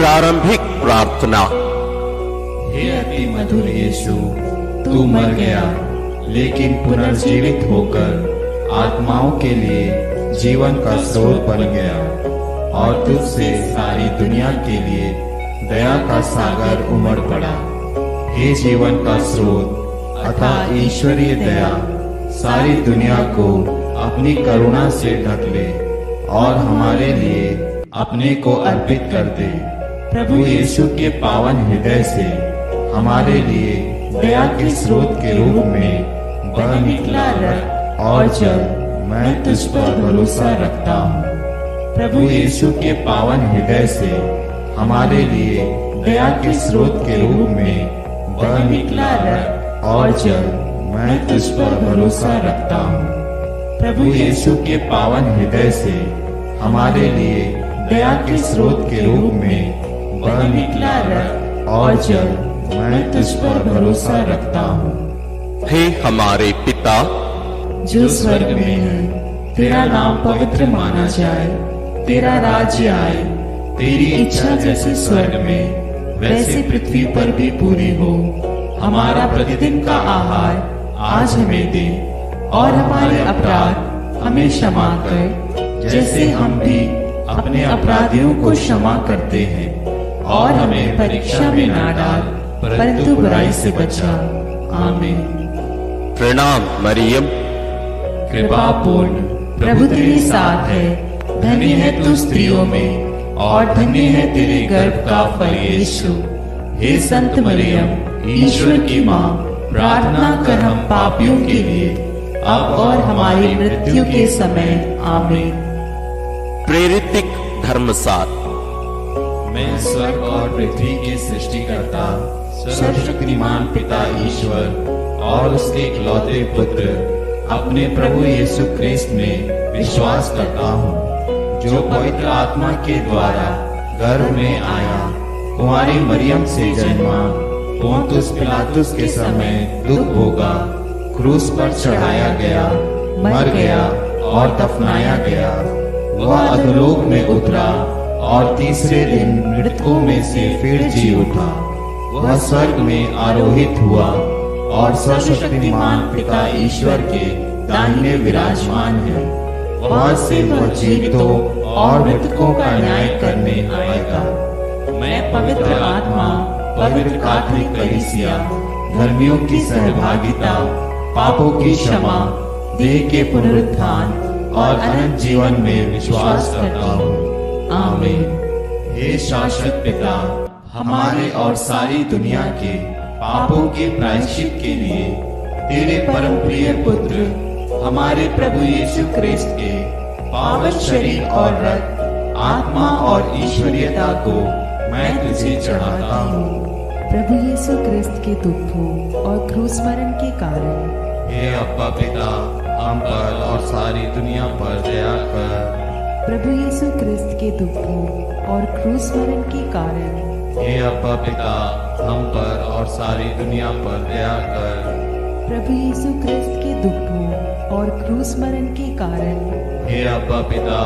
प्रारंभिक प्रार्थना। हे अति मधुर यीशु, तू मर गया लेकिन पुनर्जीवित होकर आत्माओं के लिए जीवन का स्रोत बन गया और तुझसे सारी दुनिया के लिए दया का सागर उमड़ पड़ा। हे जीवन का स्रोत अतः ईश्वरीय दया सारी दुनिया को अपनी करुणा से ढक ले और हमारे लिए अपने को अर्पित कर दे। प्रभु यीशु के पावन हृदय से हमारे लिए दया के स्रोत के रूप में बह निकला रक्त और जल मैं तुझ पर भरोसा रखता हूँ। प्रभु यीशु के पावन हृदय से हमारे लिए दया के स्रोत के रूप में बह निकला रक्त और जल मैं तुझ पर भरोसा रखता हूँ। प्रभु यीशु के पावन हृदय से हमारे लिए दया के स्रोत के रूप में बह निकला रक्त और जल मैं तुझ पर भरोसा रखता हूँ। हे हमारे पिता जो स्वर्ग में है, तेरा नाम पवित्र माना जाए, तेरा राज्य आए, तेरी इच्छा जैसे स्वर्ग में वैसे पृथ्वी पर भी पूरी हो। हमारा प्रतिदिन का आहार आज हमें दे और हमारे अपराध हमें क्षमा कर जैसे हम भी अपने अपराधियों को क्षमा करते हैं, और हमें परीक्षा में ना डाल परंतु बुराई से बचा। आमीन। प्रणाम मरियम, कृपा पूर्ण प्रभु तेरे साथ है, धन्य है तू स्त्रियों में और धन्य है तेरे गर्भ का फल यीशु। हे संत मरियम, ईश्वर की माँ, प्रार्थना कर हम पापियों के लिए अब और हमारी मृत्यु के समय। आमीन। प्रेरितिक धर्मसार। मैं स्वर्ग और पृथ्वी के सृष्टिकर्ता सर्वशक्तिमान पिता ईश्वर और उसके इकलौते पुत्र अपने प्रभु यीशु क्रिस्त में विश्वास करता हूँ, जो पवित्र आत्मा के द्वारा गर्भ में आया, कुंवारी मरियम से जन्मा, पोंतुस पिलातुस के समय दुख भोगा, क्रूस पर चढ़ाया गया, मर गया और दफनाया गया। वह अधोलोक में उतरा और तीसरे दिन मृतकों में से फिर जी उठा। वह स्वर्ग में आरोहित हुआ और सर्वशक्तिमान पिता ईश्वर के दाहिने विराजमान है। वहां से वह जीवितों और मृतकों का न्याय करने आएगा। मैं पवित्र आत्मा, पवित्र कैथोलिक कलीसिया, धर्मियों की सहभागिता, पापों की क्षमा, देह के पुनरुत्थान और अनंत जीवन में विश्वास करता हूँ। आमीन। हे शाश्वत पिता, हमारे और सारी दुनिया के पापों के प्रायश्चित के लिए तेरे परम प्रिय पुत्र हमारे प्रभु यीशु क्रिस्त के पावन शरीर और रक्त, आत्मा और ईश्वरीयता को मैं तुझे चढ़ाता हूँ। प्रभु यीशु क्रिस्त के दुखों और क्रूस मरण के कारण हे अब्बा पिता, हम पर और सारी दुनिया पर दया कर। प्रभु यीशु क्रिस्त के दुखों और क्रूस मरण के कारण हे अब्बा पिता, हम पर और सारी दुनिया पर दया कर। प्रभु यीशु क्रिस्त के दुखों और क्रूस मरण के कारण हे अब्बा पिता,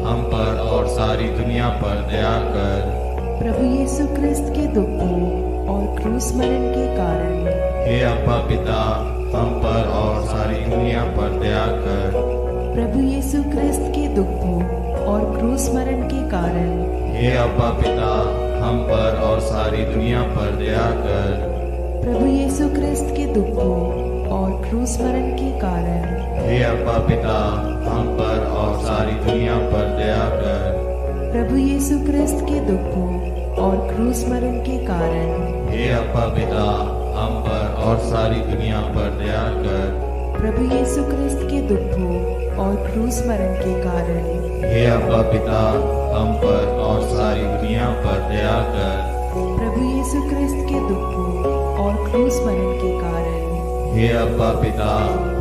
हम पर और सारी दुनिया पर दया कर। प्रभु यीशु क्रिस्त के दुखों और क्रूस मरण के कारण हे अब्बा पिता, हम पर और सारी दुनिया पर दया कर। प्रभु यीशु क्रिस्त के दुखों और क्रूस मरण के कारण हे अब्बा पिता, हम पर और सारी दुनिया पर दया कर। प्रभु यीशु क्रिस्त के दुखों और क्रूस मरण के कारण हे अब्बा पिता, हम पर और सारी दुनिया पर दया कर। प्रभु यीशु क्रिस्त के दुखों और क्रूस मरण के कारण हे अब्बा पिता, हम पर और सारी दुनिया पर दया कर। प्रभु यीशु क्रिस्त के दुखों और क्रूस मरण के कारण हे अब्बा पिता, हम पर और सारी दुनिया पर दया कर। प्रभु यीशु क्रिस्त के दुखों और क्रूस मरण के कारण हे अब्बा पिता,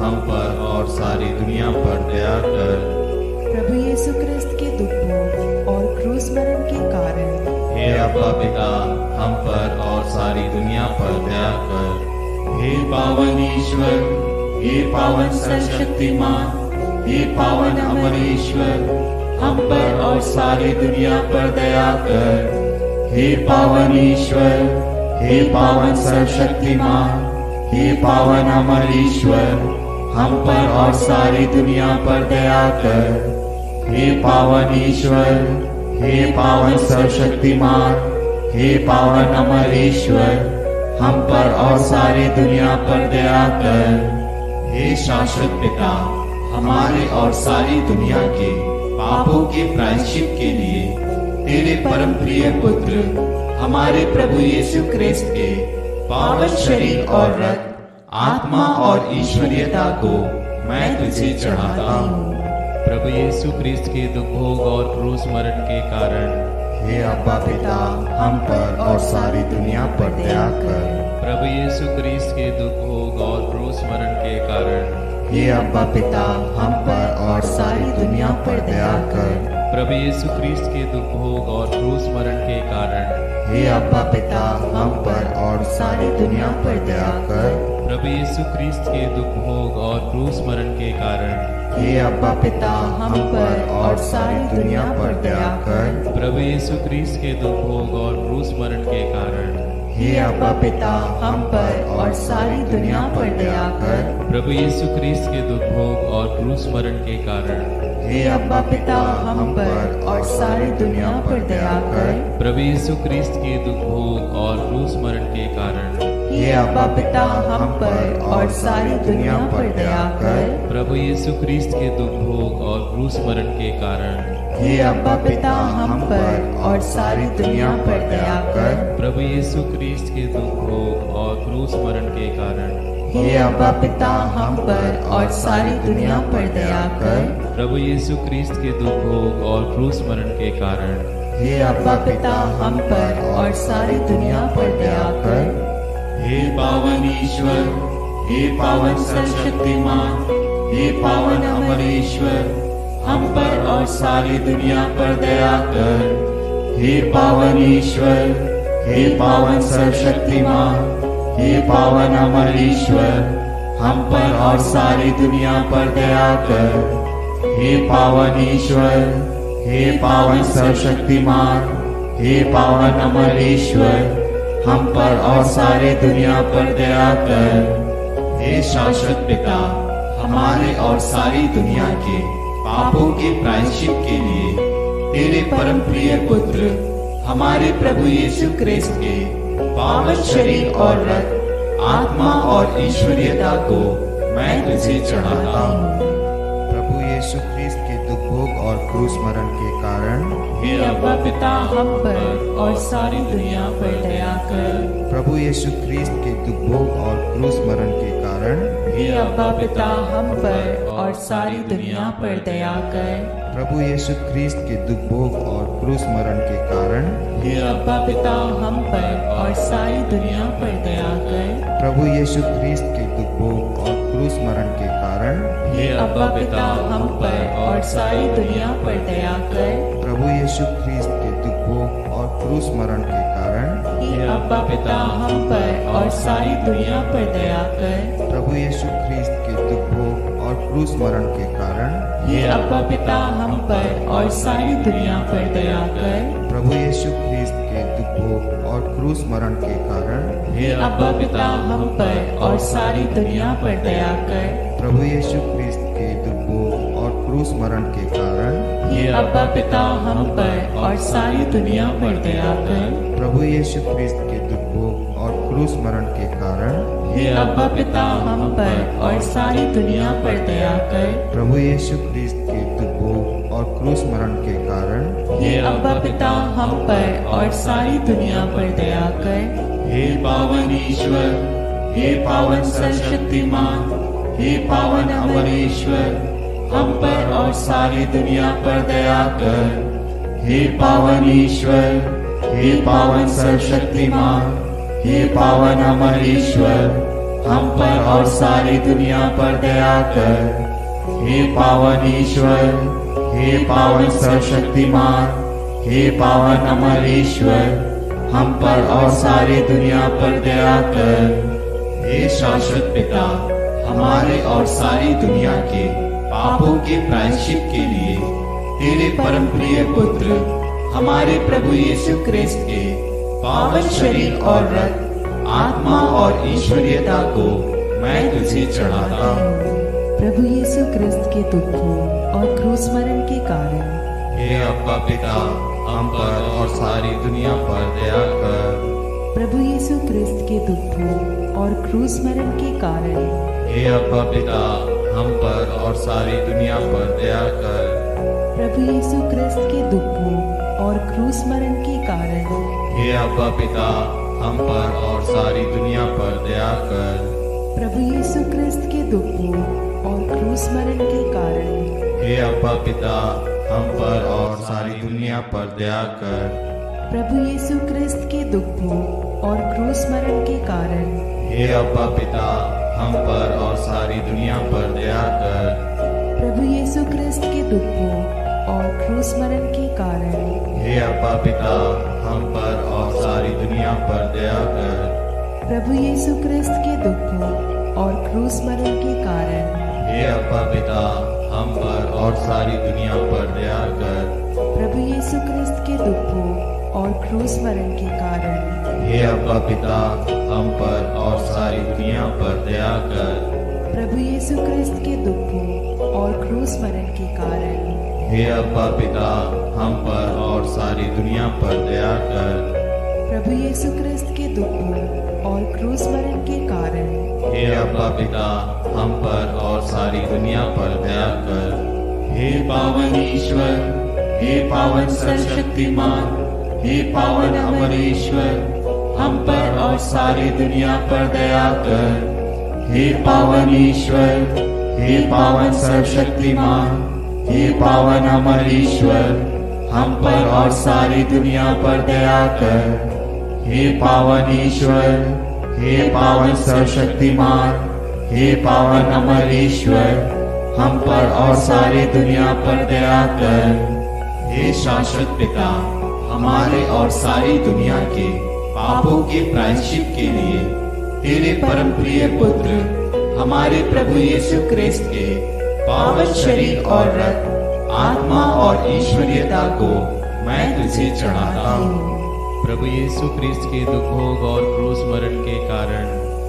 हम पर और सारी दुनिया पर दया कर। प्रभु यीशु क्रिस्त के दुखों और क्रूस मरण के कारण हे अब्बा पिता, हम पर और सारी दुनिया पर दया कर। हे पावन ईश्वर, हे पावन सर्वशक्तिमान, हे पावन अमर ईश्वर, हम पर और सारी दुनिया पर दया कर। हे पावन ईश्वर, हे पावन सर्वशक्तिमान, हे पावन अमर ईश्वर, हम पर और सारी दुनिया पर दया कर। हे पावन ईश्वर, हे पावन सर्वशक्तिमान, हे पावन अमर ईश्वर, हम पर और सारी दुनिया पर दया कर। हे शाश्वत पिता, हमारे और सारी दुनिया के पापों के प्रायश्चित के लिए तेरे परम प्रिय पुत्र हमारे प्रभु यीशु क्रिस्त के पावन शरीर और रक्त, आत्मा और ईश्वरीयता को मैं तुझे चढ़ाता हूँ। प्रभु यीशु क्रिस्त के दुख भोग और क्रूस मरण के कारण हे अब्बा पिता, हम पर और सारी दुनिया पर दया कर। प्रभु यीशु क्रिस्त के दुख भोग और क्रूस मरण के कारण हे अब्बा पिता, हम पर और सारी दुनिया पर दया कर। प्रभु यीशु क्रिस्त के दुख भोग और क्रूस मरण के कारण हे अब्बा पिता, हम पर और सारी दुनिया पर दया कर। प्रभु यीशु क्रिस्त के दुख भोग और क्रूस मरण के कारण हे अब्बा पिता, हम पर और सारी दुनिया पर दया कर। प्रभु यीशु क्रिस्त के दुख भोग और क्रूस मरण के कारण हे अब्बा पिता, हम पर और सारी दुनिया पर दया कर। प्रभु यीशु क्रिस्त के दुख भोग और क्रूस मरण के कारण हे अब्बा पिता, हम पर और सारी दुनिया पर दया कर। प्रभु यीशु क्रिस्त के दुख भोग और क्रूस मरण के कारण हे अब्बा पिता, हम पर और सारी दुनिया पर दया कर। प्रभु यीशु क्रिस्त के दुख भोग और क्रूस मरण के कारण हे अब्बा पिता, हम पर और सारी दुनिया पर दया कर। प्रभु यीशु क्रिस्त के दुख भोग और क्रूस मरण के कारण हे अब्बा पिता, हम पर और सारी दुनिया पर दया कर। प्रभु यीशु क्रिस्त के दुख भोग और क्रूस मरण के कारण हे अब्बा पिता, हम पर और सारी दुनिया पर दया कर। हे पावन ईश्वर, हे पावन सर्वशक्तिमान, हे पावन अमर ईश्वर, हम पर और सारी दुनिया पर दया कर। हे पावन ईश्वर, हे पावन सर्वशक्तिमान, हे पावन अमर ईश्वर, हम पर और सारी दुनिया पर दया कर। हे पावन ईश्वर, हे पावन सर्वशक्तिमान, हे पावन अमर ईश्वर, हम पर और सारी दुनिया पर दया कर। हे शाश्वत पिता, हमारे और सारी दुनिया के पापों के प्रायश्चित के लिए तेरे परम प्रिय पुत्र हमारे प्रभु यीशु क्रिस्त के पावन शरीर और रक्त, आत्मा और ईश्वरीयता को मैं तुझे चढ़ाता हूँ। प्रभु यीशु क्रिस्त के दुख भोग और क्रूस मरण के कारण हे अब्बा पिता, हम पर और सारी दुनिया पर दया कर। प्रभु यीशु क्रिस्त के दुख भोग और क्रूस मरण के कारण हे अब्बा पिता, हम पर और सारी दुनिया पर दया कर। प्रभु यीशु क्रिस्त के दुख भोग और क्रूस मरण के कारण हे अब्बा पिता, हम पर और सारी दुनिया पर दया कर। प्रभु यीशु क्रिस्त के दुख भोग और क्रूस मरण के कारण हे अब्बा पिता, हम पर और सारी दुनिया पर दया कर। प्रभु यीशु क्रिस्त के दुख भोग और क्रूस मरण के कारण हे अब्बा पिता, हम पर और सारी दुनिया पर दया कर। प्रभु यीशु क्रिस्त के दुख भोग और क्रूस मरण के कारण हे अब्बा पिता, हम पर और सारी दुनिया पर दया कर। प्रभु यीशु क्रिस्त के दुख भोग और क्रूस मरण के कारण हे अब्बा पिता, हम पर और सारी दुनिया पर दया कर। प्रभु यीशु क्रिस्त के दुख भोग और क्रूस मरण के कारण हे अब्बा पिता, हम पर और सारी दुनिया पर दया कर। प्रभु यीशु क्रिस्त के दुख भोग और क्रूस मरण के कारण हे अब्बा पिता, हम पर और सारी दुनिया पर दया कर। प्रभु यीशु क्रिस्त के दुख भोग और क्रूस मरण के कारण हे अब्बा पिता, हम पर और सारी दुनिया पर दया कर। हे पावन ईश्वर, हे पावन सर्वशक्तिमान, हे पावन अमर ईश्वर, हम पर और सारी दुनिया पर दया कर। हे पावन ईश्वर, हे पावन सर्वशक्तिमान, हे पावन अमर ईश्वर, हम पर और सारी दुनिया पर दया कर। हे पावन ईश्वर, हे पावन सर्वशक्तिमान, हे पावन अमर ईश्वर, हम पर और सारी दुनिया पर दया कर। हे शाश्वत पिता, हमारे और सारी दुनिया के पापों के प्रायश्चित के लिए तेरे परम प्रिय पुत्र हमारे प्रभु यीशु क्रिस्त के पावन शरीर और रक्त, आत्मा और ईश्वरीयता को मैं तुझे चढ़ाता हूँ। प्रभु यीशु क्रिस्त के दुखों और क्रूस मरण के कारण हे अब्बा पिता, हम पर और सारी दुनिया पर दया कर। प्रभु यीशु क्रिस्त के दुखों और क्रूस मरण के कारण हे अब्बा पिता, हम पर और सारी दुनिया पर दया कर। प्रभु यीशु क्रिस्त के दुखों और क्रूस मरण के कारण हे अब्बा पिता, हम पर और सारी दुनिया पर दया कर। प्रभु यीशु क्रिस्त के दुखों और क्रूस मरण के कारण हे अब्बा पिता, हम पर और सारी दुनिया पर दया कर। प्रभु यीशु क्रिस्त के दुखों और क्रूस मरण के कारण हे अब्बा पिता, हम पर और सारी दुनिया पर दया कर। प्रभु यीशु क्रिस्त के दुखों और क्रूस मरण के कारण हे अब्बा पिता, हम पर और सारी दुनिया पर दया कर। प्रभु यीशु क्रिस्त के दुखों और क्रूस मरण के कारण हे अब्बा पिता, हम पर और सारी दुनिया पर दया कर। प्रभु यीशु क्रिस्त के दुखों और क्रूस मरण के कारण हे अब्बा पिता, हम पर और सारी दुनिया पर दया कर। प्रभु यीशु क्रिस्त के दुखों और क्रूस मरण के कारण हे अब्बा पिता, हम पर और सारी दुनिया पर दया कर। प्रभु यीशु क्रिस्त के दुखों और क्रूस मरण के कारण हे अब्बा पिता, हम पर और सारी दुनिया पर दया कर। हे पावन ईश्वर, हे पावन सर्वशक्तिमान, हे पावन अमर ईश्वर, हम पर और सारी दुनिया पर दया कर। हे पावन ईश्वर, हे पावन सर्वशक्तिमान, हे पावन अमर ईश्वर, हम पर और सारी दुनिया पर दया कर। हे पावन ईश्वर, हे पावन सर्वशक्तिमान, हे पावन अमर ईश्वर, हम पर और सारी दुनिया पर दया कर। हे शाश्वत पिता, हमारे और सारी दुनिया के पापों के प्रायश्चित के लिए तेरे परम प्रिय पुत्र हमारे प्रभु यीशु क्रिस्त के पावन शरीर और रक्त, आत्मा और ईश्वरीयता को मैं तुझे चढ़ाता हूँ। प्रभु यीशु क्रिस्त के दुखों और क्रूस मरण के कारण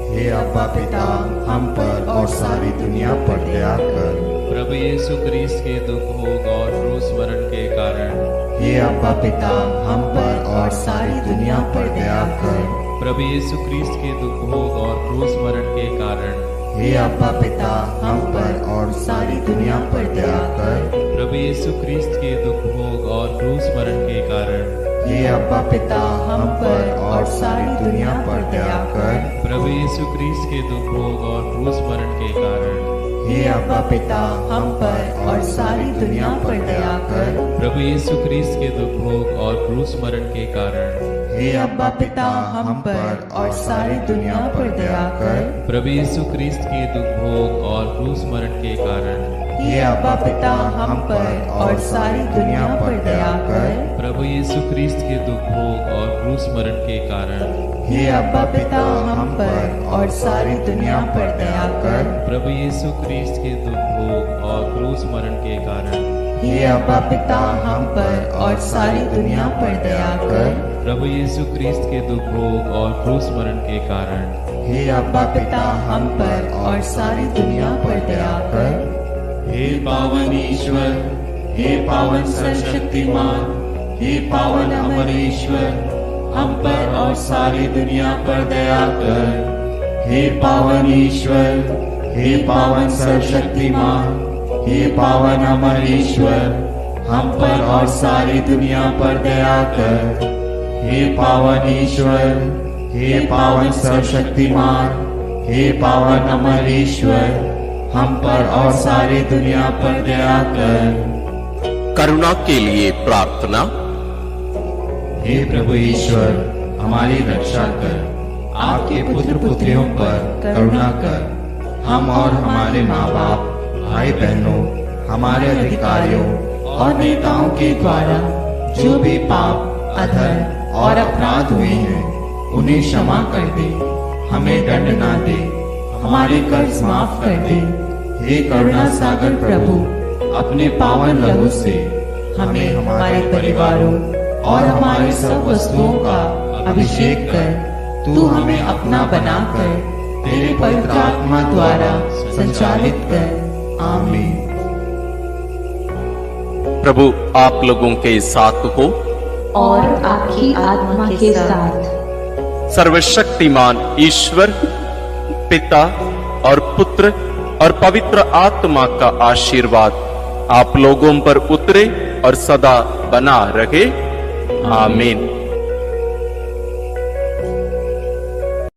हे अब्बा पिता, हम पर और सारी दुनिया पर दया कर। प्रभु यीशु क्रिस्त के दुखों और क्रूस मरण के कारण हे अब्बा पिता, हम पर और सारी दुनिया पर दया कर। प्रभु यीशु क्रिस्त के दुखों और क्रूस मरण के कारण हे अब्बा पिता, हम पर और सारी दुनिया पर दया कर। प्रभु यीशु क्रिस्त के दुखों और क्रूस मरण के कारण हे अब्बा पिता, हम पर और सारी दुनिया पर दया कर। प्रभु यीशु क्रिस्त के दुखों और क्रूस मरण के कारण हे अब्बा पिता, हम पर और सारी दुनिया पर दया कर। प्रभु यीशु क्रिस्त के दुखों और क्रूस मरण के कारण हे अब्बा पिता, हम पर और सारी दुनिया पर दया कर। प्रभु यीशु क्रिस्त के दुखों और क्रूस मरण के कारण हे अब्बा पिता, हम पर और सारी दुनिया पर दया कर। प्रभु यीशु क्रिस्त के दुखों और क्रूस मरण के कारण हे अब्बा पिता, हम पर और सारी दुनिया पर दया कर। प्रभु यीशु क्रिस्त के दुखों और क्रूस मरण के कारण हे अब्बा पिता, हम पर और सारी दुनिया पर दया कर। प्रभु यीशु क्रिस्त के दुखों और क्रूस मरण के कारण हे अब्बा पिता, हम पर और सारी दुनिया पर दया कर। हे पावन ईश्वर, हे पावन सर्वशक्तिमान, हे पावन अमर ईश्वर, हम पर और सारी दुनिया पर दया कर। हे पावन ईश्वर, हे पावन सर्वशक्तिमान, हे पावन अमर ईश्वर, हम पर और सारी दुनिया पर दया कर। हे पावन ईश्वर, हे पावन सर्वशक्तिमान, हे पावन अमर ईश्वर, हम पर और सारी दुनिया पर दया कर। करुणा के लिए प्रार्थना। हे प्रभु ईश्वर, हमारी रक्षा कर। आपके पुत्र पुत्रियों पर करुणा कर। हम और हमारे माँ बाप, भाई बहनों, हमारे अधिकारियों और नेताओं के द्वारा जो भी पाप, अधर्म और अपराध हुए हैं, उन्हें क्षमा कर दे। हमें दंड ना दे, हमारे कर्ज माफ कर दे। हे करुणा सागर प्रभु, अपने पावन लहू से हमें, हमारे परिवारों और हमारी सब वस्तुओं का अभिषेक कर तू हमें अपना बनाकर तेरे पवित्र आत्मा द्वारा संचालित कर। आमीन। प्रभु आप लोगों के साथ हो और आपकी आत्मा के साथ। सर्वशक्तिमान ईश्वर पिता और पुत्र और पवित्र आत्मा का आशीर्वाद आप लोगों पर उतरे और सदा बना रहे। आमीन।